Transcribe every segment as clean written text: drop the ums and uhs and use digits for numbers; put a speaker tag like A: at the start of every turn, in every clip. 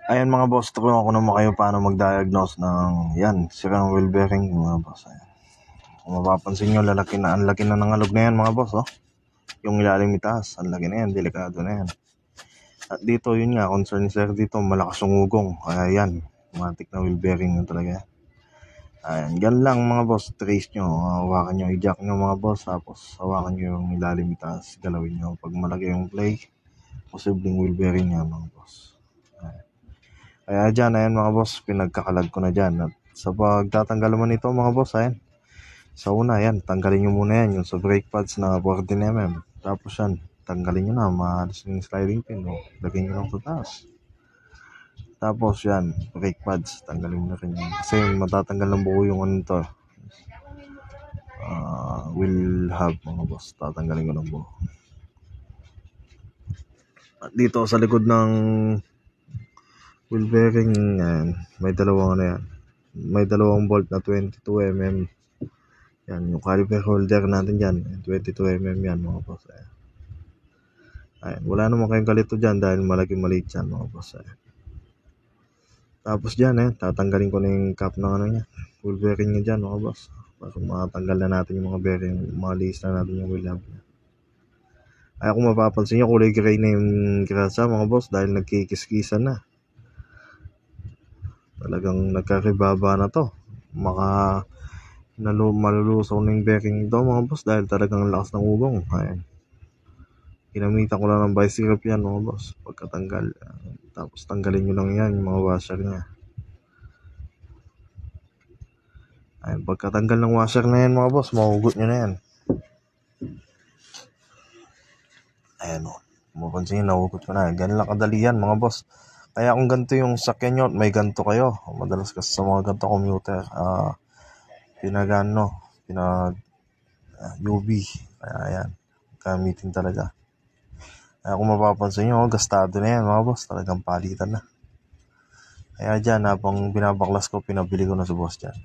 A: Ayan mga boss, turuan ko naman kayo paano mag-diagnose ng yan, sirang wheel bearing mga boss. Ayan. Kung mapapansin nyo, ang laki na ng alog na yan mga boss. Oh. Yung ilalim itaas, ang laki na yan, delikado na yan. At dito yun nga, concern sir dito, malakas yung ugong. Kaya yan, matik na wheel bearing na talaga. Ayan, yan lang mga boss, trace nyo, hawakan nyo, i-jack nyo mga boss, tapos hawakan nyo yung ilalim itaas, galawin nyo. Pag malaki yung play, posibleng wheel bearing yan mga boss. Kaya dyan, ayan mga boss, pinagkakalag ko na dyan. At sa pagtatanggal naman ito mga boss, ayan. Sa una, ayan, tanggalin nyo muna yan, yung sa brake pads na 14mm. Tapos yan, tanggalin nyo na, maalis yung sliding pin, o lagyan nyo lang sa taas. Tapos yan, brake pads, tanggalin mo na rin yan. Kasi matatanggal ng buo yung ano to. Will have mga boss, tatanggalin ko ng buo. At dito sa likod ng wheel bearing, yan, may dalawang ano yan. May dalawang bolt na 22mm. Yan, yung caliper holder natin dyan. 22mm yan mga boss. Ayan, wala naman kayong kalito dyan dahil maliit yan mga boss. Ayan. Tapos dyan, tatanggalin ko na yung cap ng ano niya. Wheel bearing niya dyan mga boss. Para makatanggal na natin yung mga bearing, maliis na natin yung wheel hub niya. Ay, kung mapapansin nyo, kulay gray na yung grasa mga boss dahil nagkikis-kisan na. Talagang nagkaribaba na to. Malulusaw na yung bearing ito mga boss dahil talagang lakas ng ugong. Ayan. Ginamitan ko lang ng bicycle yan mga boss. Pagkatanggal, tapos tanggalin nyo lang yan yung mga washer nya. Ayan, pagkatanggal ng washer na yan mga boss, mahugot nyo na yan. Ayan o, mapansin nyo, nahugot ko na. Ganun lang kadali yan mga boss. Kaya kung ganito yung sakyan nyo at may ganito kayo, madalas kasi sa mga ganito commuter, UV. Kaya ayan, gamitin talaga. Kaya kung mapapansin nyo, gastado na yan mga boss, talagang palitan na. Kaya dyan, habang binabaklas ko, pinabili ko na sa boss dyan.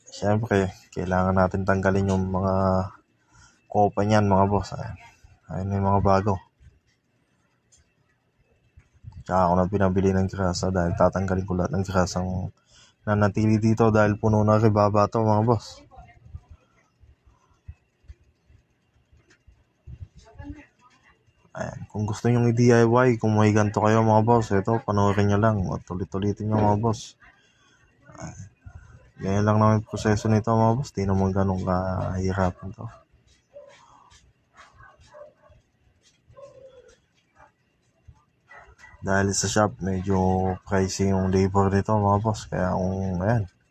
A: Siyempre, kailangan natin tanggalin yung mga kopa niyan mga boss. Ayan yung mga bago. Tsaka ako na pinabili ng grasa dahil tatanggalin ko lahat ng grasang nanatili dito dahil puno na ribaba to mga boss. Ayan, kung gusto nyo i-DIY, kung may ganito kayo mga boss, ito, panoorin nyo lang at ulit-ulitin nyo mga boss. Ganyan lang naman yung proseso nito mga boss, di naman ganun kahirapan to. Dahil sa shop, medyo pricey yung labor nito mga boss. Kaya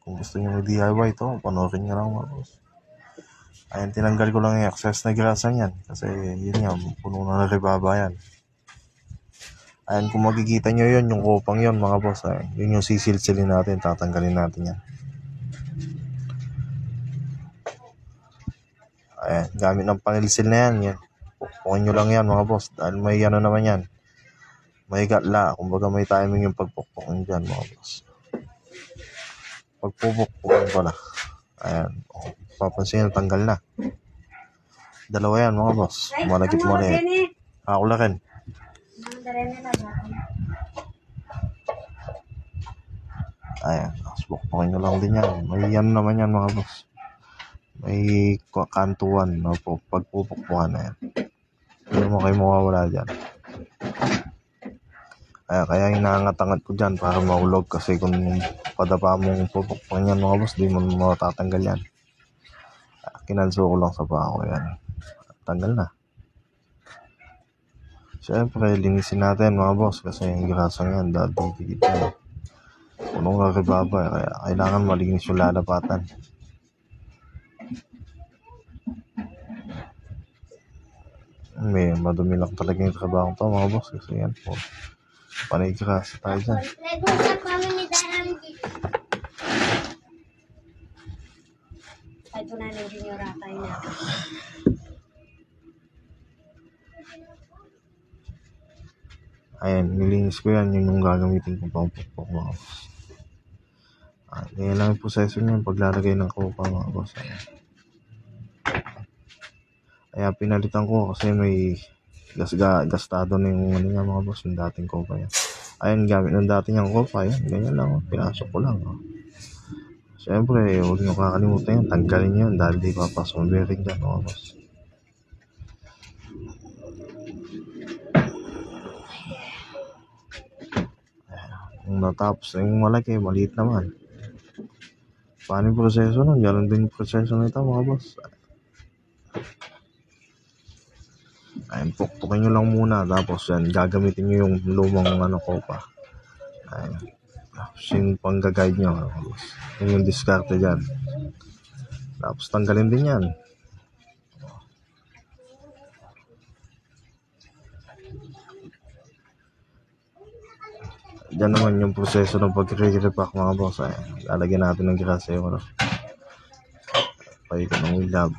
A: kung gusto nyo i-DIY ito, panoorin nyo lang mga boss. Ayan, tinanggal ko lang yung excess na grasa yan. Kasi yun nga, puno na ribaba yan. Ayan, kung makikita nyo yun, yung kopang yun mga boss. Ayan, yun yung sisilsilin natin, tatanggalin natin yan. Ayan, gamit ng panilsil na yan. Pupukin nyo lang yan mga boss. Dahil may ano naman yan. May gatla. Kumbaga may timing yung pagpukpukin dyan mga boss. Pagpupukpukin pala. Ayan. Papansin nyo, tanggal na. Dalawa yan mga boss. Malagit mo na yan. Ako lang rin. Ayan. Pukpukin nyo lang din yan. May yan naman yan mga boss. May kantuan. Pagpupukpukan na yan. Hindi mo kayo mawawala dyan. Kaya inaangat-angat ko dyan para maulog kasi kung padapa mong pupukpukan yan mga boss, di mo matatanggal yan. Kinalso ko lang sa pako yan. Tanggal na. Siyempre, linisin natin mga boss kasi yung grasang yan, didikit yan. Punong na ribaba, kaya kailangan malinis yung lalapatan. May madumi lang talaga yung trabaho to mga boss kasi yan po. Panay grasa tayo dyan.
B: Ay, tunanin junior atay na.
A: Ayan, nilinis ko yan. Yun yung gagamitin kong pangpukpok mga boss. Ganyan lang yung proseso nyo paglalagay ng kopa mga boss. Kaya pinalitan ko kasi may Gastado na yung ano niya mga boss, yung dating kopa yan. Ayun, gamit ng dating yung kopa yan. Ganyan lang, pinasok ko lang. Siyempre, huwag nyo kakalimutan yan. Tanggalin yan dahil di papasok ang bearing dyan mga boss. Kung natapos na yung malaki, maliit naman. Paano yung proseso nun? Ganon din yung proseso nito mga boss. Ayun, pukpukin nyo lang muna. Tapos yan, gagamitin nyo yung lumang kopa. Ayun. Yung pang-guide nyo mga boss. Yun yung diskarte dyan. Tapos tanggalin din yan. Diyan naman yung proseso ng pag-repack mga boss. Lalagyan natin ng grasa yung paikot ng willab.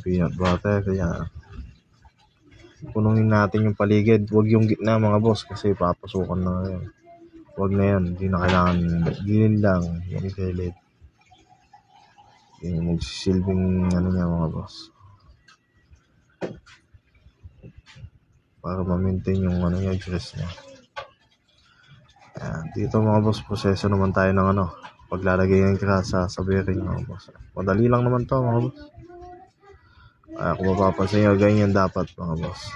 A: Peanut butter. Yan. Punuin natin yung paligid. Huwag yung gitna mga boss kasi papasukan na yun. Huwag na yan. Hindi na kailangan. Gilid lang. Yan yung gilid. Yung magsisilbing niya mga boss. Para ma-maintain yung yung grease niya. Ayan, dito mga boss, proseso naman tayo ng paglalagay ng grasa sa bearing mga boss. Madali lang naman to mga boss. Kung mapapansin nyo, ganyan dapat mga boss.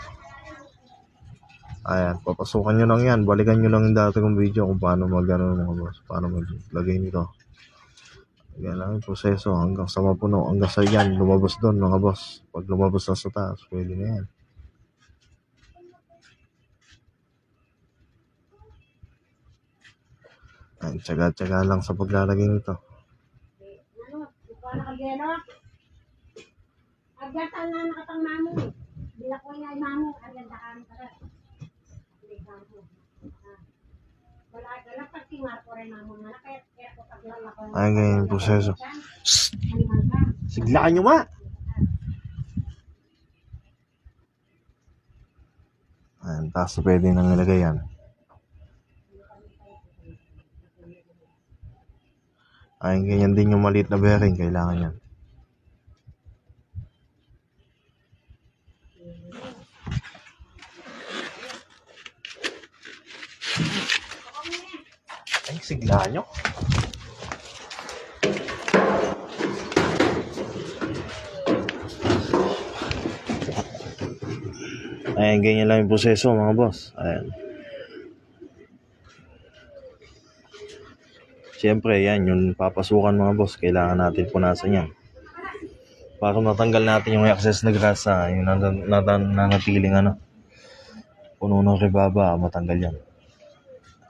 A: Ayan, papasukan nyo lang yan. Balikan nyo lang yung dati kong video kung paano mga boss. Paano maglagay nito. Yan lang yung proseso hanggang sa mapuno. Hanggang sa yan, lumabas doon mga boss. Pag lumabas na sa taas, pwede na yan. Ayan, tsaga-tsaga lang sa paglalagay nito.
B: Agatan na nakatang mamo. Bila ko yung mamo. Agyan daan ka rin.
A: Ayan ganyan yung proseso. Siglaan nyo ma! Ayan, tapos pwede nang ilagay yan. Ayan, ganyan din yung maliit na bearing. Kailangan yan. Ay, siglaan nyo. Ayan, ganyan lang yung proseso mga boss. Ayan. Siyempre, yan, yung papasukan mga boss, kailangan natin punasan yan. Para matanggal natin yung excess na grasa, yung nanatiling puno ng rebaba, matanggal yan.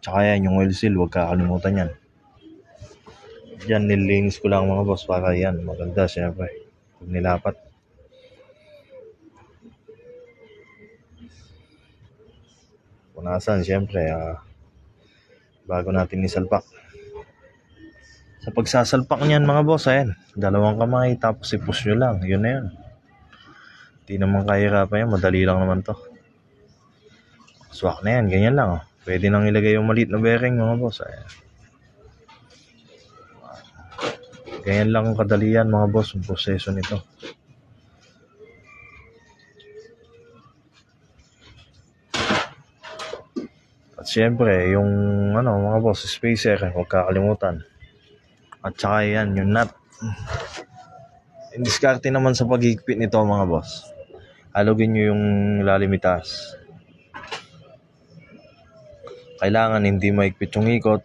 A: Tsaka yan, yung oil seal, huwag kakalimutan yan. Diyan, nilinis ko lang mga boss para yan, maganda siyempre. Pag nilapat. Punasan, siyempre, bago natin isalpak. Sa pagsasalpak niyan mga boss, ayan, 2 kamay, tapos i-push nyo lang, yun na yun. Hindi naman kahirapan yan, madali lang naman to. Swak na yan, ganyan lang. Pwede nang ilagay yung maliit na bearing mga boss. Ayan. Ganyan lang kadali yan mga boss, yung proseso nito. At syempre, yung mga boss, spacer, huwag kakalimutan. At saka yan, yung nut. Indiskarte naman sa paghigpit nito mga boss. Halugin nyo yung lalim itaas. Kailangan hindi maigpit yung ikot.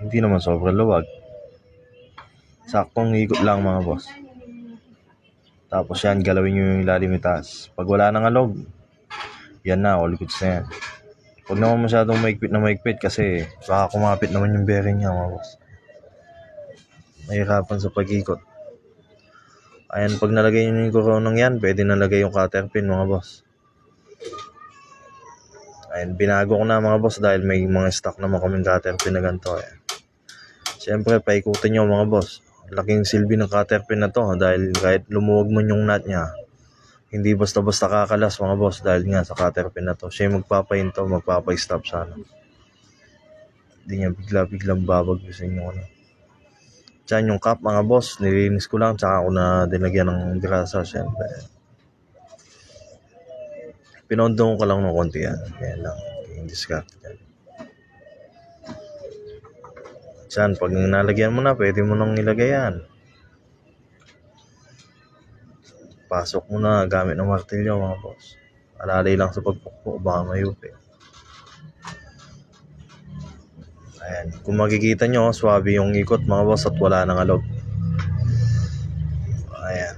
A: Hindi naman sobrang luwag. Saktong ikot lang mga boss. Tapos yan, galawin nyo yung lalim itaas. Pag wala nang alog, yan na, all goods na yan. Huwag naman masyadong maigpit kasi baka kumapit naman yung bearing niya mga boss. Mahirapan sa pag-ikot. Ayan, pag nalagay nyo yung koronang yan, pwede nalagay yung cutter pin mga boss. Ayan, binago ko na mga boss dahil may mga stock naman kaming cutter pin na ganito. Ayan. Siyempre, paikutin nyo mga boss. Laking silbi ng cutter pin na to dahil kahit lumuwag mo yung nut nya, hindi basta-basta kakalas mga boss dahil nga sa cutter pin na to. Siya yung magpapahinto, magpapay-stop sana. Hindi niya bigla-biglang babagbisin yung Diyan yung cap mga boss, nilinis ko lang tsaka ako na dinagyan ng grasa syempre. Pinondong ko lang ng konti yan. Yan lang. Yung discard yan. Diyan, pag nalagyan mo na, pwede mo nang ilagay yan. Pasok mo na gamit ng martilyo mga boss. Alalay lang sa pagpukpok, baka mayupi. Ayan, kung makikita nyo, swabe yung ikot mga boss at wala nang alog. Ayan.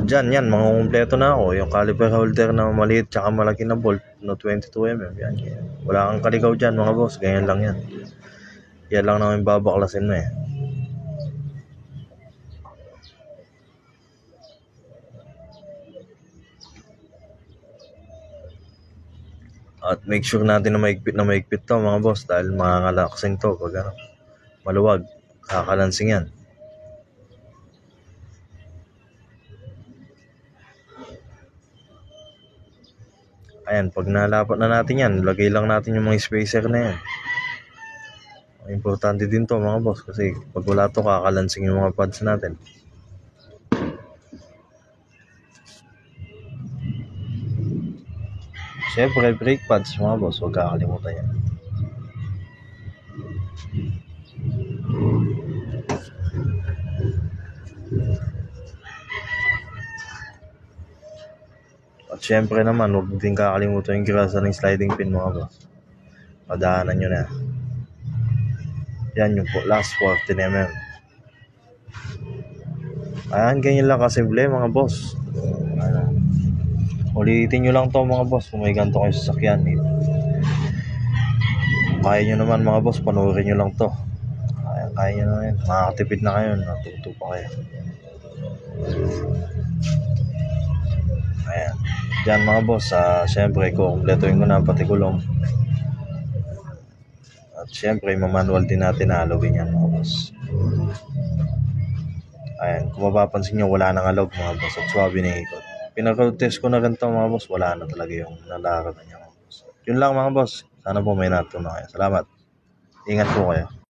A: Diyan, yan, mga kumpleto na ako. Yung caliper holder na maliit tsaka malaki na bolt na 22mm. Yan. Wala kang kaligaw dyan mga boss, ganyan lang yan. Yan lang namin babaklasin mo eh. At make sure natin na maigpit to mga boss dahil makakalaksing to pag maluwag, kakalansing yan. Ayan, pag nalapat na natin yan, lagay lang natin yung mga spacer na yan. Importante din to mga boss kasi pag wala to, kakalansing yung mga pads natin. Siyempre, brake pads mga boss, huwag kakalimutan yan. At syempre naman, huwag din kakalimutan yung grasa ng sliding pin mga boss. Padaanan nyo na. Yan yung last 14mm. Ayan, ganyan lang kasimple mga boss. Ulitin nyo lang to mga boss kung may ganito kayo sasakyan. Kaya nyo naman mga boss, panoorin nyo lang to. Kaya nyo naman, makakatipid na kayo, natuto pa kayo. Ayan. Diyan mga boss, syempre kukumpletuin ko na pati gulong. At syempre mamanual din natin na alawin yan mga boss. Ayan, kung mapapansin nyo, wala nang alog mga boss at swabe na ikot. Pinag-road test ko na rin to mga boss, wala na talaga yung nalakaran niya mga boss. Yun lang mga boss, sana po may natutunan kayo. Salamat. Ingat po kayo.